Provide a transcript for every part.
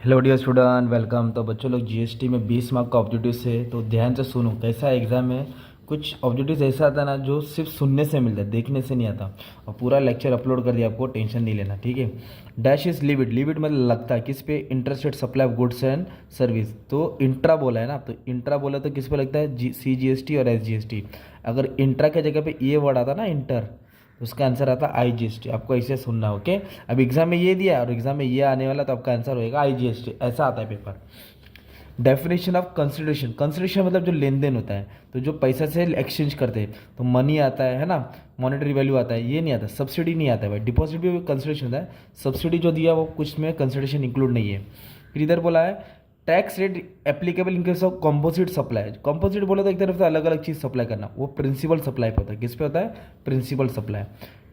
Hello dear student, welcome. तो बच्चों लोग जीएसटी में 20 मार्क का ऑब्जेक्टिव है, तो ध्यान से सुनो। कैसा एग्जाम है, कुछ ऑब्जेक्टिव ऐसा आता है ना जो सिर्फ सुनने से मिलता है, देखने से नहीं आता। और पूरा लेक्चर अपलोड कर दिया, आपको टेंशन नहीं लेना, ठीक है। डैश इज लिमिट, लिमिट मतलब लगता है किस पे, interested supply of goods and service. तो इंट्रा बोला है ना, तो इंट्रा बोला तो किस पे लगता है, CGST और SGST। अगर इंट्रा के जगह पे ये वर्ड आता ना, इंटर, उसका आंसर आता IGST। आपको ऐसे सुनना है, ओके। अब एग्जाम में ये दिया और एग्जाम में ये आने वाला, तो आपका आंसर होएगा IGST। ऐसा आता है paper. Definition of consideration, consideration मतलब जो लेन देन होता है, तो जो पैसा से एक्सचेंज करते हैं, तो मनी आता है ना, मॉनेटरी वैल्यू आता है, ये नहीं आता। सब्सिडी नहीं आता है भाई, डिपॉजिट भी कंसिडरेशन होता है। सब्सिडी जो दिया वो कुछ में कंसिडरेशन इंक्लूड नहीं है। फिर इधर बोला है tax rate applicable in case of composite supply. Composite बोला तो एक तरफ से अलग अलग चीज़ सप्लाई करना, वो प्रिंसिपल सप्लाई पे होता है। किस पे होता है, principal supply.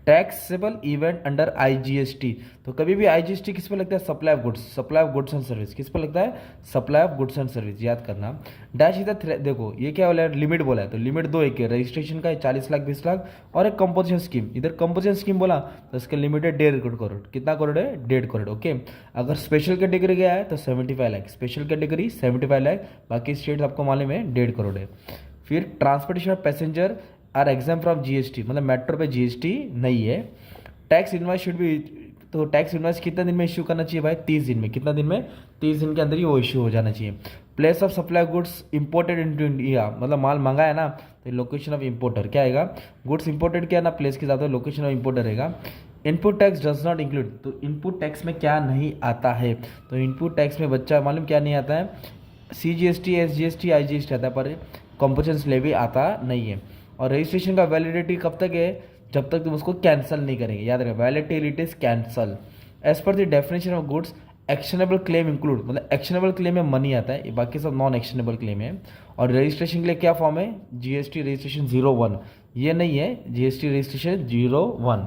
Taxable event under IGST, तो कभी भी IGST किस पे लगता है, supply of goods, supply of goods and service. किस पे लगता है, supply of goods and service, याद करना। डैश इधर देखो ये क्या बोला है, लिमिट बोला है, तो लिमिट दो एक है, रजिस्ट्रेशन का है 40 लाख 20 लाख, और एक कंपोजिशन स्कीम। इधर कंपोजिशन स्कीम बोला तो इसका लिमिट है 1.5 करोड़। कितना करोड़ है, 1.5 करोड़, ओके। अगर स्पेशल कैटेगरी गया है तो 75 लाख, स्पेशल कैटेगरी 75 लाख, बाकी स्टेट आपको मालूम है 1.5 करोड़ है। फिर transportation of passenger are exempt from GST, मतलब मेट्रो पे GST नहीं है। टैक्स इनवाइस शुड बी, तो टैक्स इनवाइस कितना दिन में इश्यू करना चाहिए भाई, 30 दिन में। कितना दिन में, 30 दिन के अंदर ही वो इश्यू हो जाना चाहिए। Place of supply goods imported into India, मतलब माल मंगा है ना, तो लोकेशन ऑफ इंपोर्टर क्या आएगा, गुड्स इंपोर्टेड क्या ना, प्लेस के साथ लोकेशन ऑफ इंपोर्टर रहेगा। Input tax does not include, तो इनपुट टैक्स में क्या नहीं आता है, तो इनपुट टैक्स में बच्चा मालूम क्या नहीं आता है, CGST SGST IGST आता है, पर कंपोजिशन लेवी आता नहीं है। और रजिस्ट्रेशन का वैलिडिटी कब तक है, जब तक तुम उसको कैंसिल नहीं करेंगे, याद रखें, validity is cancel. As per the definition of goods actionable claim include, मतलब एक्शनेबल क्लेम में मनी आता है, ये बाकी सब नॉन एक्शनेबल क्लेम है। और रजिस्ट्रेशन के लिए क्या फॉर्म है, GST रजिस्ट्रेशन 01, ये नहीं है, GST रजिस्ट्रेशन 01।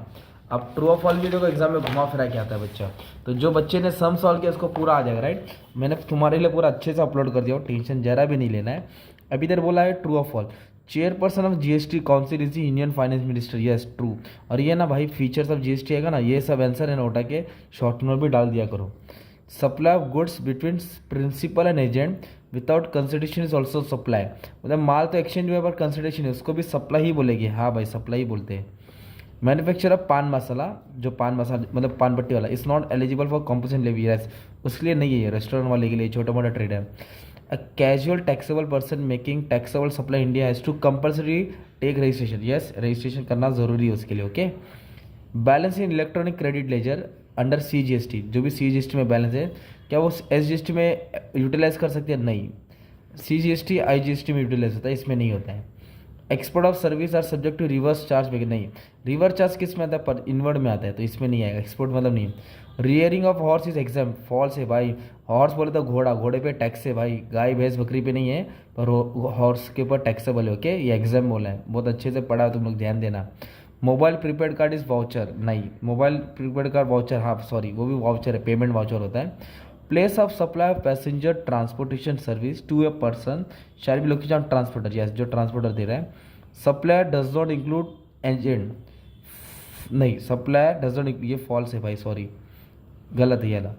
अब ट्रू और फॉल्स भी देखो एग्जाम में घुमा फिरा के आता है बच्चा, तो जो बच्चे ने सम सॉल्व किया उसको पूरा आ जाएगा, राइट। मैंने तुम्हारे लिए पूरा अच्छे से अपलोड कर दिया, टेंशन जरा भी नहीं लेना है। अभी इधर बोला है ट्रू और false. Chairperson of GST council is union finance minister, yes true. और ये ना भाई फीचर्स ऑफ GST आएगा ना, ये सब आंसर है ना, उठा के शॉर्ट नोट भी डाल दिया करो। Supply of goods between principal and agent without consideration is also supply, मतलब माल तो एक्सचेंज हुआ पर कंसिडरेशन है, उसको भी सप्लाई ही बोलेगी। हाँ भाई, सप्लाई ही बोलते हैं। मैन्युफैक्चर ऑफ पान मसाला, जो पान मसाला मतलब पान पट्टी वाला, is not eligible for composition levy, उसके लिए नहीं है, रेस्टोरेंट वाले के लिए, छोटा मोटा ट्रेड है। A casual taxable person making taxable supply India has to compulsory take registration, yes registration करना ज़रूरी है उसके लिए, ओके। बैलेंस इन electronic credit ledger under CGST, जो भी CGST में बैलेंस है, क्या वो SGST में यूटिलाइज कर सकते हैं, नहीं। CGST IGST में यूटिलाइज होता है, इसमें नहीं होता है। Export of service are subject to reverse charge back, नहीं। रिवर्स चार्ज किस में आता है, पर इनवर्ड में आता है, तो इसमें नहीं आएगा, एक्सपोर्ट मतलब नहीं। Rearing of horse is exempt, false है भाई। हॉर्स बोले तो घोड़ा, घोड़े पे टैक्स है भाई, गाय भैंस बकरी पे नहीं है, पर हॉर्स के ऊपर टैक्सेबल है, ओके। ये एग्जाम बोला है, बहुत अच्छे से पढ़ा, तुम लोग ध्यान देना। Mobile prepaid card is voucher, नहीं। मोबाइल प्रीपेड कार्ड वाउचर, हाँ सॉरी, वो भी वाउचर है, पेमेंट वाउचर होता है। Place of supply of passenger transportation service to a person shall be location of transporter, yes जो ट्रांसपोर्टर दे रहा है। Supplier does not include agent, नहीं। सप्लायर डज नॉट, ये फॉल्स है भाई, सॉरी गलत है ये वाला।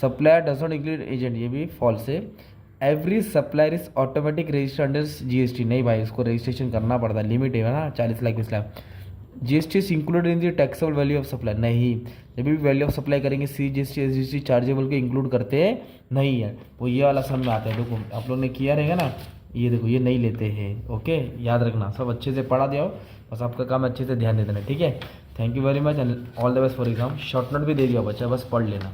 Supplier does not include agent, ये भी फॉल्स है। Every supplier is automatic register under GST, नहीं भाई, इसको रजिस्ट्रेशन करना पड़ता है, लिमिट है ना 40 lakh 20 lakh. GST is included in the taxable value of supply, नहीं। जब भी वैल्यू ऑफ सप्लाई करेंगे CGST SGST चार्जेबल को इंक्लूड करते नहीं है, वो ये वाला सम में आता है। देखो आप लोग ने किया रहेगा ना, ये देखो ये नहीं लेते हैं, ओके। याद रखना, सब अच्छे से पढ़ा दिया हो, बस आपका काम अच्छे से ध्यान दे देना, ठीक है। Thank you very much and all the best for exam. Short note भी दे दिया बच्चा, बस पढ़ लेना।